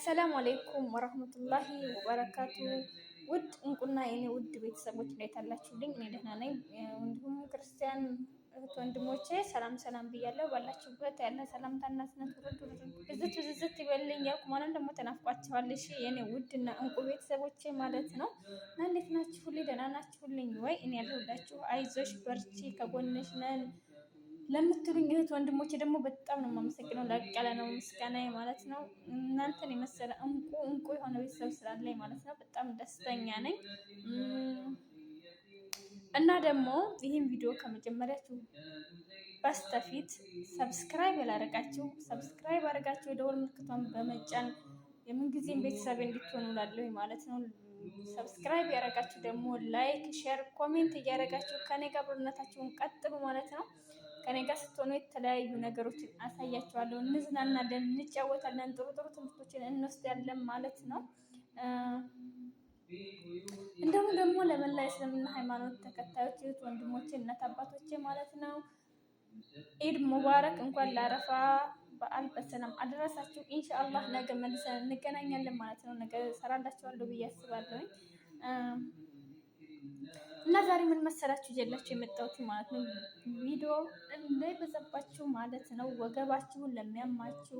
አሰላሙ አለይኩም ወረህመቱላሂ ወበረካቱ። ውድ እንቁና የኔ ውድ ቤተሰቦች እንዴት አላችሁልኝ? እኔ ደህና ነኝ። እንዲሁም ክርስቲያን እህት ወንድሞቼ ሰላም ሰላም ብያለሁ። ባላችሁበት ያለ ሰላምታና ስነት ብዝት ይበልኝ። ያው ማንን ደግሞ ተናፍቋቸዋለሽ የኔ ውድና እንቁ ቤተሰቦቼ ማለት ነው። እና እንዴት ናችሁልኝ? ደህና ናችሁልኝ ወይ? እኔ ያለሁላችሁ አይዞሽ በርቺ ከጎንሽ ነን ለምትሉኝ እህት ወንድሞቼ ደግሞ በጣም ነው የማመሰግነው። ላቅ ያለ ነው ምስጋናዬ ማለት ነው። እናንተን የመሰለ እንቁ የሆነ ቤተሰብ ስላለኝ ማለት ነው በጣም ደስተኛ ነኝ። እና ደግሞ ይህን ቪዲዮ ከመጀመሪያችሁ በስተፊት ሰብስክራይብ ያላረጋችሁ ሰብስክራይብ አድርጋችሁ የደወል ምልክቷን በመጫን የምንጊዜም ቤተሰብ እንድትሆኑ ላለሁ ማለት ነው። ሰብስክራይብ ያደረጋችሁ ደግሞ ላይክ፣ ሼር፣ ኮሜንት እያደረጋችሁ ከኔ ጋር አብሮነታችሁን ቀጥሉ ማለት ነው። ከኔ ጋር ስትሆኑ የተለያዩ ነገሮችን አሳያችኋለሁ። እንዝናናለን፣ እንጫወታለን፣ ጥሩ ጥሩ ትምህርቶችን እንወስዳለን ማለት ነው። እንደውም ደግሞ ለመላ እስልምና ሃይማኖት ተከታዮች እህት ወንድሞቼ፣ እናት አባቶቼ ማለት ነው ኢድ ሙባረክ። እንኳን ለአረፋ በዓል በሰላም አደረሳችሁ። ኢንሻአላህ ነገ መልሰን እንገናኛለን ማለት ነው። ነገ ሰራላችኋለሁ ብዬ አስባለሁ። እና ዛሬ ምን መሰላችሁ ይዤላችሁ የመጣሁት ማለት ነው ቪዲዮ እንዳይበዛባችሁ ማለት ነው። ወገባችሁን ለሚያማችሁ፣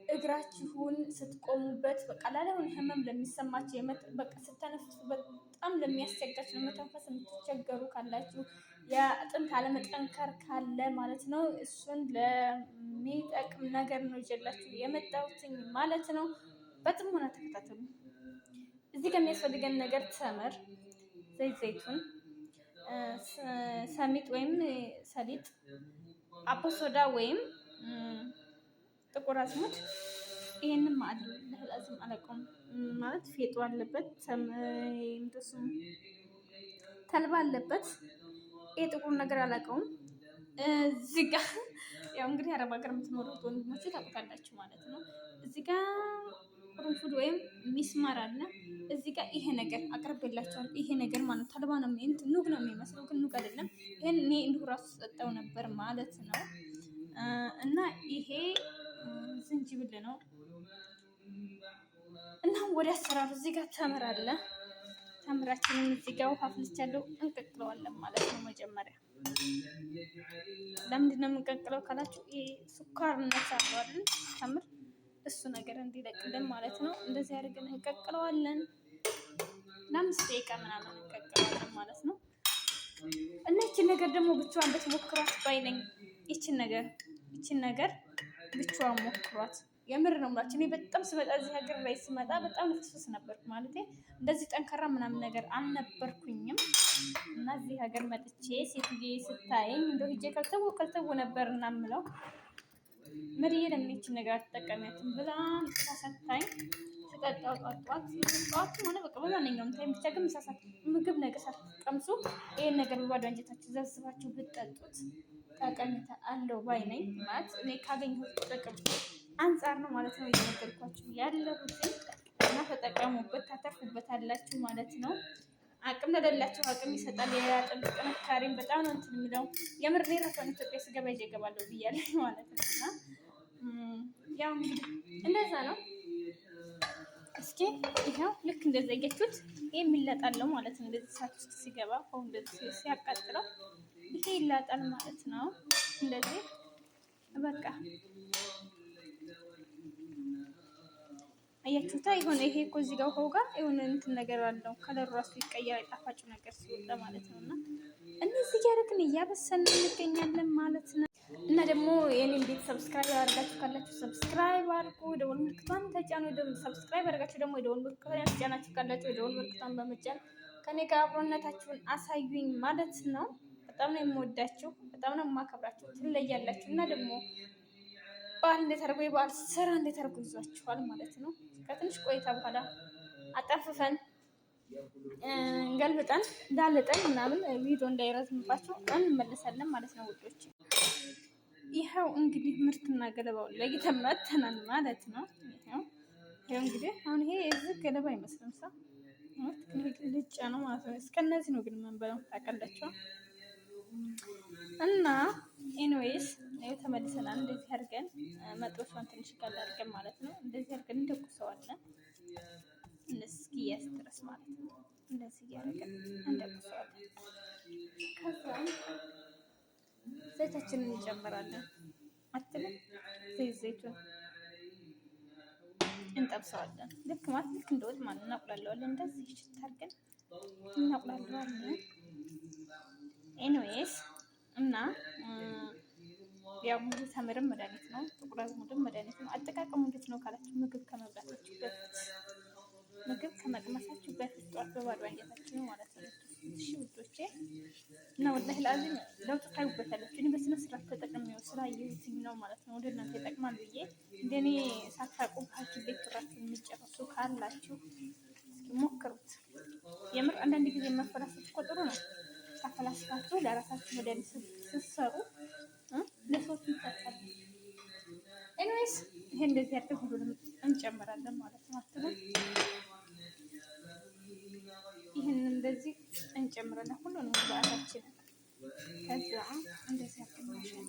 እግራችሁን ስትቆሙበት በቃ ላለውን ህመም ለሚሰማችሁ፣ በቃ ስተነፍሱ በጣም ለሚያስቸግራችሁ፣ ለመተንፈስ የምትቸገሩ ካላችሁ፣ የአጥንት አለመጠንከር ካለ ማለት ነው እሱን ለሚጠቅም ነገር ነው ይዤላችሁ የመጣሁት ማለት ነው። በጥሞና ተከታተሉ። እዚህ ጋር የሚያስፈልገን ነገር ተምር፣ ዘይት ዘይቱን፣ ሰሚጥ ወይም ሰሊጥ፣ አቦሶዳ ወይም ጥቁር አዝሙድ፣ ይሄንን ማዕድን ለህላዝም አለቀም ማለት ፌጦ አለበት፣ ተልባ አለበት። ይሄ ጥቁር ነገር አላውቀውም። እዚህ ጋር ያው እንግዲህ አረብ ሀገር የምትኖሩት ወንድሞች ታውቃላችሁ ማለት ነው። እዚህ ጋር ቁርንፉድ ወይም ሚስማር አለ። እዚህ ጋር ይሄ ነገር አቅርቤላችኋለሁ። ይሄ ነገር ማለት ተልባ ነው። ኑግ ነው የሚመስለው ግን ኑግ አይደለም። ይሄን እኔ እንዲሁ ራሱ ሰጠው ነበር ማለት ነው። እና ይሄ ዝንጅብል ነው። እና ወደ አሰራሩ እዚህ ጋር ተምር አለ። ተምራችንን እዚህ ጋር ውሃ አፍልቻለሁ እንቀቅለዋለን ማለት ነው። መጀመሪያ ለምንድን ነው የምንቀቅለው ካላችሁ ይሄ ስኳርነት አለው አይደል? ተምር እሱ ነገር እንዲለቅልን ማለት ነው። እንደዚህ አድርገን እንቀቅለዋለን። ለአምስት ደቂቃ ምናምን እንቀቅለዋለን ማለት ነው። እና ይችን ነገር ደግሞ ብቻዋን ብትሞክሯት ባይ ነኝ። ይችን ነገር ብቻዋን ሞክሯት። የምር ነው የምላችሁ። እኔ በጣም ስመጣ እዚህ ሀገር ላይ ስመጣ በጣም ልፍስፍስ ነበርኩ ማለት እንደዚህ ጠንካራ ምናምን ነገር አልነበርኩኝም። እና እዚህ ሀገር መጥቼ ሴትዬ ስታየኝ እንደው ሂጄ ከልተው ነበር እና የምለው መሪዬ ለሚችን ነገር አትጠቀሚያትም ብላ ሳሳታኝ ስጠጣው ጠዋት ሆነ በቃ በማንኛውም ታይም ብቻ ግን ሳሳት ምግብ ነገር ሳትቀምሱ ይሄን ነገር በባዶ አንጀታችሁ ዘብስባችሁ ብትጠጡት ጠቀሜታ አለው ባይ ነኝ። ማለት እኔ ካገኘሁት ጥቅም አንጻር ነው ማለት ነው እየነገርኳችሁ ያለሁት። እና ተጠቀሙበት፣ ታተርፉበታላችሁ ማለት ነው። አቅም ለሌላቸው አቅም ይሰጣል። የአጥንት ጥንካሬን በጣም ነው እንትን የሚለው። የምር እኔ ራሷን ኢትዮጵያ ስገባ ይዤ እገባለሁ ብያለሁ ማለት ነው። እና ያው እንግዲህ እንደዛ ነው። እስኪ ይኸው ልክ እንደዛ ያያችሁት ይሄ የሚላጣለው ማለት ነው። እንደዚህ ሰዓት ውስጥ ሲገባ አሁን እንደዚህ ሲያቃጥለው ይሄ ይላጣል ማለት ነው። እንደዚህ በቃ አያችሁታ። የሆነ ይሄ እኮ እዚህ ጋር ውሃው ጋር የሆነ እንትን ነገር አለው። ከለሩ ራሱ ይቀየራል ጣፋጭ ነገር ሲወጣ ማለት ነው። እና እነዚህ እያደረግን እያበሰልን እንገኛለን ማለት ነው። እና ደግሞ የኔን ቤት ሰብስክራይብ አድርጋችሁ ካላችሁ ሰብስክራይብ አድርጉ፣ ደወል ምልክቷን ተጫኑ። ሰብስክራይብ አድርጋችሁ ደግሞ የደወል ምልክቷን ተጫናችሁ ካላችሁ የደወል ምልክቷን በመጫን ከኔ ጋር አብሮነታችሁን አሳዩኝ ማለት ነው። በጣም ነው የምወዳችሁ፣ በጣም ነው የማከብራችሁ። ትለያላችሁ። እና ደግሞ በዓል እንዴት አድርጎ የበዓል ስራ እንዴት አድርጎ ይዟችኋል ማለት ነው። ከትንሽ ቆይታ በኋላ አጠፍፈን ገልብጠን እንዳልጠን ምናምን ቪዲዮ እንዳይረዝምባቸው እንመለሳለን ማለት ነው ውዶች። ይኸው እንግዲህ ምርትና ገለባውን ለይተን መተናል ማለት ነው። ይኸው እንግዲህ አሁን ይሄ እዚህ ገለባ አይመስልም ሰው ልጫ ነው ማለት ነው። እስከነዚህ ነው ግን መንበለው ታውቃላችሁ። እና ኤኒዌይስ ተመልሰናል። እንደዚህ አድርገን መጥበሻውን ትንሽ ጋር አድርገን ማለት ነው እንደዚህ አድርገን እንደቁሰዋለን። እስከሚያዝ ድረስ ማለት ነው። እንደዚህ እያደረግን እንደቁሰዋለን። ከዛም ዘይታችንን እንጨምራለን። አትልም ዘይቱን እንጠብሰዋለን። ልክ እንደ ወጥ ማለት እናቁላለዋለን። እንደዚህ ሽታ አድርገን እናቁላለዋለን። ኤኒዌይስ እና ያው ሙሉ ተምርም መድኃኒት ነው፣ ጥቁር አዝሙድም መድኃኒት ነው። አጠቃቀሙ እንዴት ነው ካላችሁ ምግብ ከመብላታችሁ በፊት ምግብ ከመቅመሳችሁ በፊት ጠዋት በባዶ አንጀታችሁ ነው ማለት ነው። እሺ ውዶቼ እና ወላሂ ለአዚም ለውጥ ታዩበታላችሁ። እኔ በስነ ስርዓት ተጠቅሜው ስላየሁትኝ ነው ማለት ነው። ወደ እናንተ ይጠቅማል ብዬ እንደኔ ሳታውቁ ሐኪም ቤት ብራችሁን የሚጨርሱ ካላችሁ እስኪ ሞክሩት። የምር አንዳንድ ጊዜ መፈላሰፍ እኮ ጥሩ ነው። ተፈላስፋችሁ ለራሳችሁ መድኃኒት ስትሰሩ ለሰዎች ይጠጣል። ኤኒዌይስ ይሄ እንደዚህ ያለ ሁሉንም እንጨምራለን ማለት ነው። አትበል ይህን እንደዚህ እንጨምራለን ሁሉንም ግብአታችንን። ከዛ እንደዚህ ያክማሻል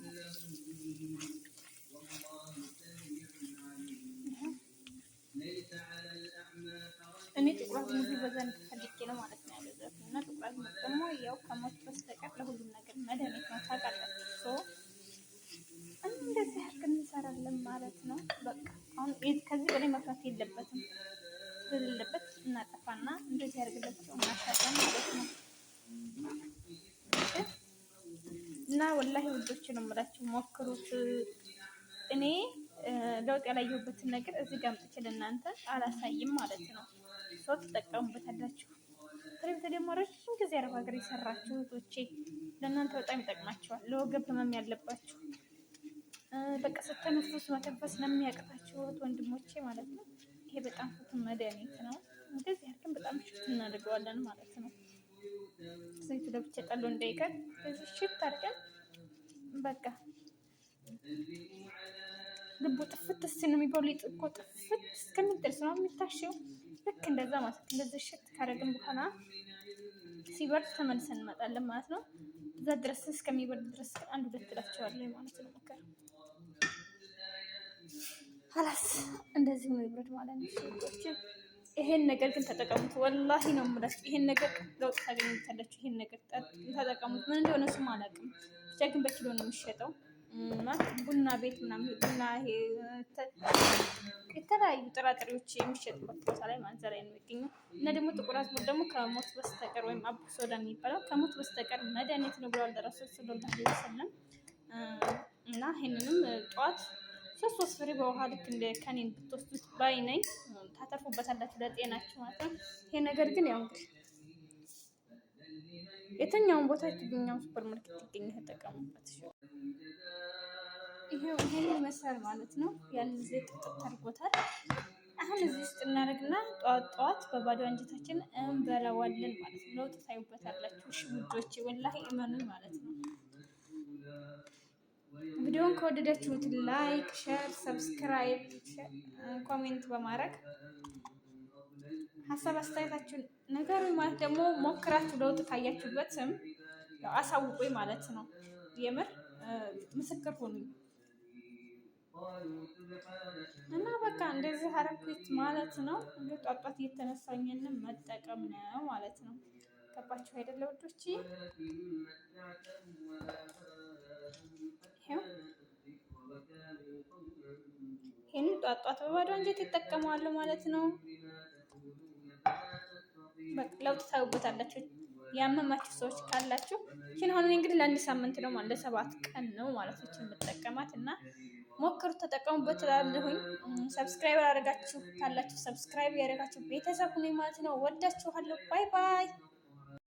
እኔ ጥቁር አዝሙድ በዛ እንድትፈልጌ ነው ማለት ነው ያለበት እና ጥቁር አዝሙድ ደግሞ ያው ከሞት በስተቀር ለሁሉም ነገር መድኃኒት ነው ታውቃላችሁ። እንደዚህ አድርገን እንሰራለን ማለት ነው። በቃ አሁን ከዚህ በላይ መፍራት የለበትም። ስለሌለበት እናጠፋና እንደዚህ አድርገን እናሻለን ማለት ነው። እና ወላሂ ውዶች ነው የምላችሁ ሞክሩት። እኔ ለውጥ ያላየሁበትን ነገር እዚህ ጋር አምጥቼ ለእናንተ አላሳይም ማለት ነው። ሰው ትጠቀሙበታላችሁ። ከዚህ ደግሞ ረጅም ጊዜ አረብ ሀገር የሰራችሁ እህቶቼ ለእናንተ በጣም ይጠቅማቸዋል። ለወገብ ህመም ያለባችሁ በቃ ስትተነፍሱ መተንፈስ ለሚያቅታችሁ እህት ወንድሞቼ ማለት ነው ይሄ በጣም ፍቱን መድኃኒት ነው። እንደዚህ አድርገን በጣም ሽት እናደርገዋለን ማለት ነው። ዘይቱ ለብቻ ጠሎ እንዳይቀር በዚህ ሽት አድርገን በቃ ልቡ ጥፍት እስኪ ነው የሚባለው። ሊጥ እኮ ጥፍት እስከሚደርስ ነው የሚታሸው። ልክ እንደዛ ማለት ነው። እንደዚህ ሽት ካደረግን በኋላ ሲበርድ ተመልሰን እንመጣለን ማለት ነው። እዛ ድረስ እስከሚበርድ ድረስ አንድ ሁለት እላቸዋለሁ ማለት ነው። ሞከር ሀላስ እንደዚህ ነው ይብረድ ማለት ነው። ሰዎች ይሄን ነገር ግን ተጠቀሙት። ወላሂ ነው የምላችሁ። ይሄን ነገር ለውጥ ታገኙታላችሁ። ይሄን ነገር ተጠቀሙት። ምን እንደሆነ ስም አላውቅም፣ ብቻ ግን በኪሎ ነው የሚሸጠው። ቡና ቤት ምናምን ቡና የተለያዩ ጥራጥሬዎች የሚሸጡበት ቦታ ላይ ማለት ላይ ነው የሚገኘው። እና ደግሞ ጥቁር አዝሙድ ደግሞ ከሞት በስተቀር ወይም አቡ ሶዳ የሚባለው ከሞት በስተቀር መድኃኒት ነው ብለዋል ረሱል ሰለላሁ ዐለይሂ ወሰለም። እና ይሄንንም ጠዋት ሶስት ፍሬ በውሃ ልክ እንደ ከኔን ብትወስዱት ባይ ነኝ፣ ታተርፉበታላችሁ ለጤናችሁ ማለት ነው። ይሄ ነገር ግን ያው እንግዲህ የትኛውን ቦታ የትኛውን ሱፐር ማርኬት ይገኝ ተጠቀሙበት። ይሄን ይመስላል ማለት ነው። ያን ጊዜ ጥጥት አድርጎታል። አሁን እዚህ ውስጥ እናደርግና ጠዋት በባዶ አንጀታችን እንበላዋለን ማለት ነው። ለውጥ ታዩበታላችሁ። እሺ ውዶቼ ወላሂ እመኑኝ ማለት ነው። ቪዲዮውን ከወደዳችሁት ላይክ፣ ሼር፣ ሰብስክራይብ፣ ኮሜንት በማድረግ ሀሳብ አስተያየታችሁን ነገሩኝ ማለት ደግሞ ሞክራችሁ ለውጥ ካያችሁበትም አሳውቁኝ ማለት ነው። የምር ምስክር ሁኑኝ እና በቃ እንደዚህ አረኩት ማለት ነው። እንግዲህ ጧጧት እየተነሳኝንም መጠቀም ነው ማለት ነው። ገባችሁ አይደለ ወዶች? ይሄን ጧጧት በባዶ አንጀት ይጠቀማሉ ማለት ነው። በቃ ለውጥ ታዩበታላችሁ። ያመማችሁ ሰዎች ካላችሁ ይህን አሁን እንግዲህ ለአንድ ሳምንት ነው ማለት ለ7 ቀን ነው ማለት ነው የምጠቀማት እና ሞክሩት፣ ተጠቀሙበት እላለሁኝ። ሰብስክራይብ ያደረጋችሁ ካላችሁ ሰብስክራይብ ያደረጋችሁ ቤተሰብ ሁኑ ማለት ነው። ወዳችኋለሁ። ባይ ባይ።